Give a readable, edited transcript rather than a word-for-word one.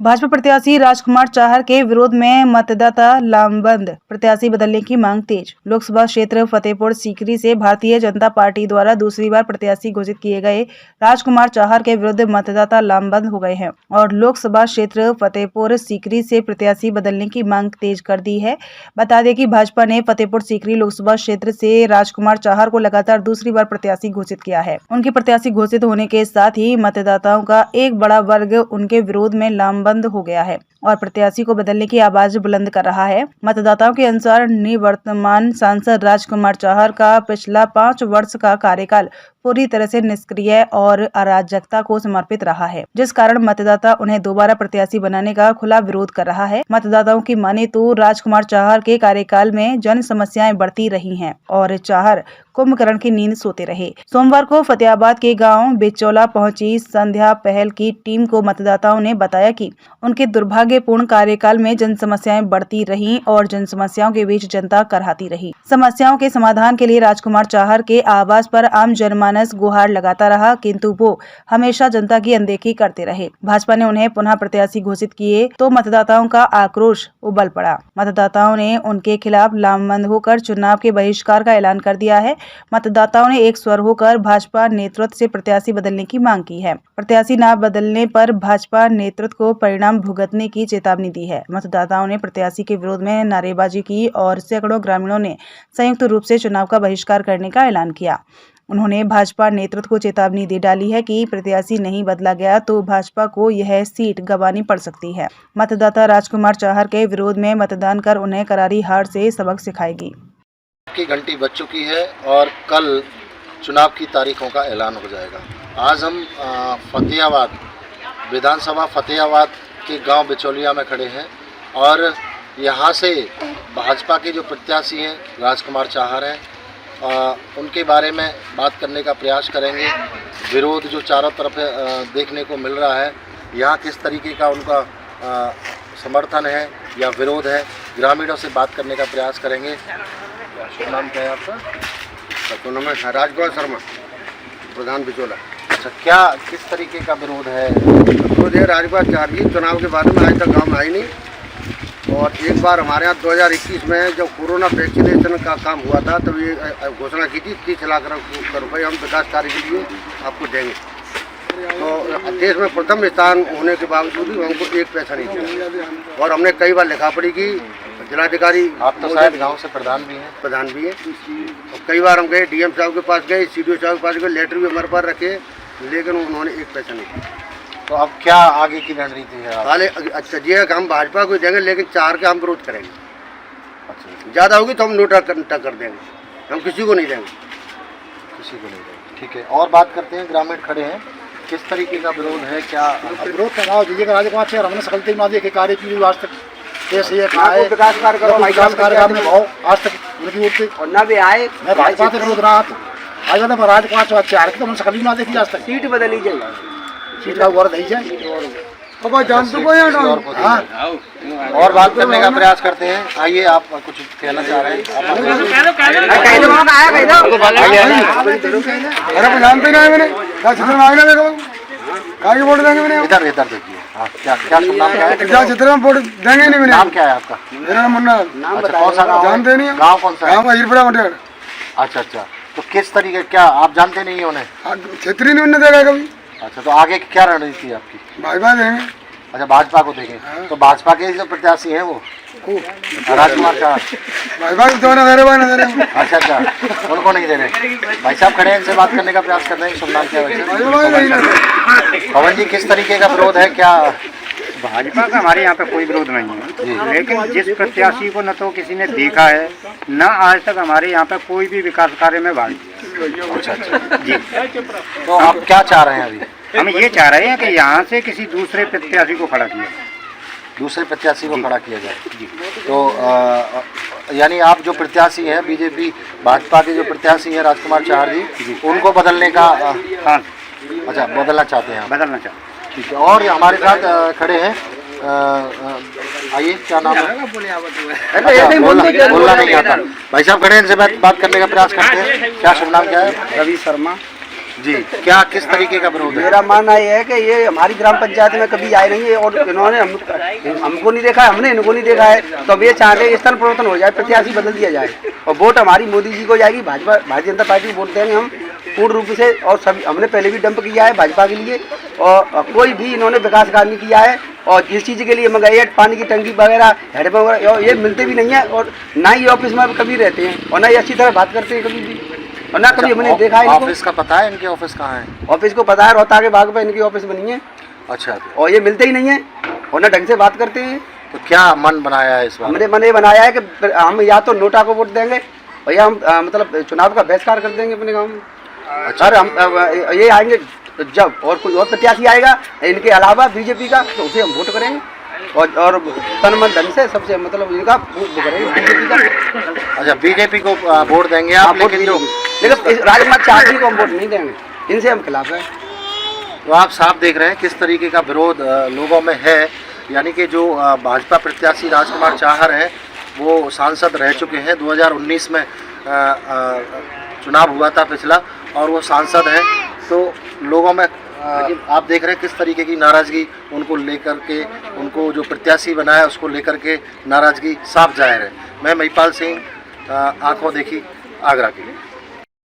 भाजपा प्रत्याशी राजकुमार चाहर के विरोध में मतदाता लामबंद, प्रत्याशी बदलने की मांग तेज। लोकसभा क्षेत्र फतेहपुर सीकरी से भारतीय जनता पार्टी द्वारा दूसरी बार प्रत्याशी घोषित किए गए राजकुमार चाहर के विरुद्ध मतदाता लामबंद हो गए हैं और लोकसभा क्षेत्र फतेहपुर सीकरी से प्रत्याशी बदलने की मांग तेज कर दी है। बता दें कि भाजपा ने फतेहपुर सीकरी लोकसभा क्षेत्र से राजकुमार चाहर को लगातार दूसरी बार प्रत्याशी घोषित किया है। उनके प्रत्याशी घोषित होने के साथ ही मतदाताओं का एक बड़ा वर्ग उनके विरोध में लामबंद हो गया है और प्रत्याशी को बदलने की आवाज बुलंद कर रहा है। मतदाताओं के अनुसार निवर्तमान सांसद राजकुमार चाहर का पिछला 5 वर्ष का कार्यकाल पूरी तरह से निष्क्रिय और अराजकता को समर्पित रहा है, जिस कारण मतदाता उन्हें दोबारा प्रत्याशी बनाने का खुला विरोध कर रहा है। मतदाताओं की माने तो राजकुमार चाहर के कार्यकाल में जन समस्याएं बढ़ती रही हैं और चाहर कुंभकर्ण की नींद सोते रहे। सोमवार को फतेहाबाद के गांव बेचौला पहुंची संध्या पहल की टीम को मतदाताओं ने बताया कि उनके दुर्भाग्यपूर्ण कार्यकाल में जन समस्याएं बढ़ती रहीं और जन समस्याओं के बीच जनता करहाती रही। समस्याओं के समाधान के लिए राजकुमार चाहर के आवास पर आम जनमानस गुहार लगाता रहा, किंतु वो हमेशा जनता की अनदेखी करते रहे। भाजपा ने उन्हें पुनः प्रत्याशी घोषित किए तो मतदाताओं का आक्रोश उबल पड़ा। मतदाताओं ने उनके खिलाफ लामबंद होकर चुनाव के बहिष्कार का ऐलान कर दिया है। मतदाताओं ने एक स्वर होकर भाजपा नेतृत्व से प्रत्याशी बदलने की मांग की है। प्रत्याशी न बदलने पर भाजपा नेतृत्व को परिणाम भुगतने की चेतावनी दी है। मतदाताओं ने प्रत्याशी के विरोध में नारेबाजी की और सैकड़ों ग्रामीणों ने संयुक्त रूप से चुनाव का बहिष्कार करने का ऐलान किया। उन्होंने भाजपा नेतृत्व को चेतावनी दे डाली है कि प्रत्याशी नहीं बदला गया तो भाजपा को यह सीट गंवानी पड़ सकती है। मतदाता राजकुमार चाहर के विरोध में मतदान कर उन्हें करारी हार से सबक सिखाएगी। की घंटी बज चुकी है और कल चुनाव की तारीखों का ऐलान हो जाएगा। आज हम फतेहाबाद विधानसभा फतेहाबाद के गांव बिचौलिया में खड़े हैं और यहां से भाजपा के जो प्रत्याशी हैं राजकुमार चाहर हैं, उनके बारे में बात करने का प्रयास करेंगे। विरोध जो चारों तरफ देखने को मिल रहा है, यहाँ किस तरीके का उनका समर्थन है या विरोध है, ग्रामीणों से बात करने का प्रयास करेंगे। शुभ नाम क्या है आपका? तो नमस्कार, राजकुमार शर्मा, प्रधान बिचौला। अच्छा, क्या किस तरीके का विरोध है? विरोध है राजकुमार चाहर जी चुनाव के बारे में आज तक गाँव में आई नहीं और एक बार हमारे यहाँ 2021 में जब कोरोना वैक्सीनेशन का काम हुआ था तब ये घोषणा की थी 30 लाख रुपये हम विकास कार्य के लिए आपको देंगे। तो देश में प्रथम स्थान होने के बावजूद भी हमको एक पैसा नहीं दिया और हमने कई बार लिखा पड़ी की जिलाधिकारी, आप तो शायद गांव से प्रधान भी हैं। और कई बार हम गए, डीएम साहब के पास गए, सीडीओ साहब के पास गए, लेटर भी हमारे पास रखे, लेकिन उन्होंने एक पैसा नहीं दिया। तो अब क्या आगे की रणनीति है? हाल अच्छा जी है कि हम भाजपा को देंगे लेकिन चार का हम विरोध करेंगे। अच्छा, ज़्यादा होगी तो हम नोटा कर देंगे, हम किसी को नहीं देंगे। किसी को नहीं देंगे, ठीक है। और बात करते हैं, ग्रामीण खड़े हैं, किस तरीके का विरोध है? क्या विरोध का दीजिएगा राजकुमार चाहर? हमने सकलते ना देखे कार्य की आज तक विकास कार्य करो, विकास कार्य आपने भाव आज तक उनकी ओर से और ना भी आए। मैं भाजपा से विरोध रहा था आज मैं राजकुमार चाहर की तो हमने सकल ना देखी आज तक। सीट बदली जाए, सीट का वर्द है जाए और बात करने का प्रयास करते हैं। आइए, आप कुछ कहना चाह रहे हैं? वोट देंगे मैंने, इधर देखिए। हाँ, क्या नाम क्या है? चित्र में वोट देंगे नहीं मैंने। नाम क्या है आपका? मेरा नाम मुन्ना। अच्छा, कौन सा गाँव? जानते नहीं? गाँव कौन सा है? गाँव हीरपुरा मटेड़। अच्छा, तो किस तरीके, क्या आप जानते नहीं हो उन्हें? क्षेत्रीय नहीं उन्हें देगा कभी। अच्छा, तो आगे क्या रणनीति है आपकी? भाजपा देंगे। अच्छा, भाजपा को देंगे। तो भाजपा के जो प्रत्याशी हैं वो राजकुमार चाहर, भाजपा तो ना दे रहे। अच्छा, उनको नहीं दे रहे। भाई साहब खड़े हैं, इनसे बात करने का प्रयास कर रहे हैं। शुभ नाम क्या है? पवन जी, किस तरीके का विरोध है? क्या भाजपा का हमारे यहाँ पे कोई विरोध नहीं है, लेकिन जिस प्रत्याशी को न तो किसी ने देखा है न आज तक हमारे यहाँ पे कोई भी विकास कार्य में भाग लिया। अच्छा जी, तो आप क्या चाह रहे हैं अभी? हम ये चाह रहे हैं कि यहाँ से किसी दूसरे प्रत्याशी को खड़ा किया, दूसरे प्रत्याशी को खड़ा किया जाए। तो यानी आप जो प्रत्याशी हैं बीजेपी भाजपा के जो प्रत्याशी हैं राजकुमार चाहर जी, उनको बदलने का हाँ, अच्छा, बदलना चाहते हैं? बदलना चाहते हैं। ठीक है। और हमारे साथ खड़े हैं, आइए, क्या नाम है? बोलना नहीं आता। भाई साहब खड़े हैं, इनसे बात करने का प्रयास करते हैं। क्या शुभ नाम क्या है? रवि शर्मा। जी, क्या किस तरीके का विरोध है? मेरा मानना ये है कि ये हमारी ग्राम पंचायत में कभी आए नहीं है और इन्होंने हमको नहीं देखा है, हमने इनको नहीं देखा है। तो अब ये चाहते हैं स्थल परिवर्तन हो जाए, प्रत्याशी बदल दिया जाए और वोट हमारी मोदी जी को जाएगी, भाजपा भारतीय जनता पार्टी को वोट देंगे हम पूर्ण रूप से। और सभी हमने पहले भी डंप किया है भाजपा के लिए और कोई भी इन्होंने विकास कार्य नहीं किया है। और जिस चीज़ के लिए मंगाई है पानी की टंकी वगैरह हेडपम्प वगैरह ये मिलते भी नहीं है और ना ही ऑफिस में कभी रहते हैं और ना ही अच्छी तरह बात करते हैं कभी भी और ना कभी हमने देखा है। ऑफिस का पता है? इनके ऑफिस कहाँ है? ऑफिस को पता है, रोहतास के बाग पे इनकी ऑफिस बनी है अच्छा, और ये मिलते ही नहीं है और ना ढंग से बात करते हैं। तो क्या मन बनाया है इस बार? हमने मन ये बनाया है कि हम या तो नोटा को वोट देंगे और या हम मतलब चुनाव का बहिष्कार कर देंगे अपने गाँव में। अच्छा, और हम ये आएंगे जब और कोई और प्रत्याशी आएगा इनके अलावा बीजेपी का तो उसे हम वोट करेंगे और तन मन धन से सबसे मतलब इनका वो करेंगे बीजेपी का। अच्छा, बीजेपी को वोट देंगे आप? लेकिन जो राजकुमार चारगी को हम वोट नहीं देंगे, इनसे हम खिलाफ हैं। तो आप साफ देख रहे हैं किस तरीके का विरोध लोगों में है। यानी कि जो भाजपा प्रत्याशी राजकुमार चाहर हैं वो सांसद रह चुके हैं। 2019 में चुनाव हुआ था पिछला और वो सांसद हैं। तो लोगों में आप देख रहे हैं किस तरीके की नाराज़गी उनको लेकर के, उनको जो प्रत्याशी बनाया उसको लेकर के नाराज़गी साफ जाहिर है। मैं महिपाल सिंह, आंखों देखी, आगरा के लिए।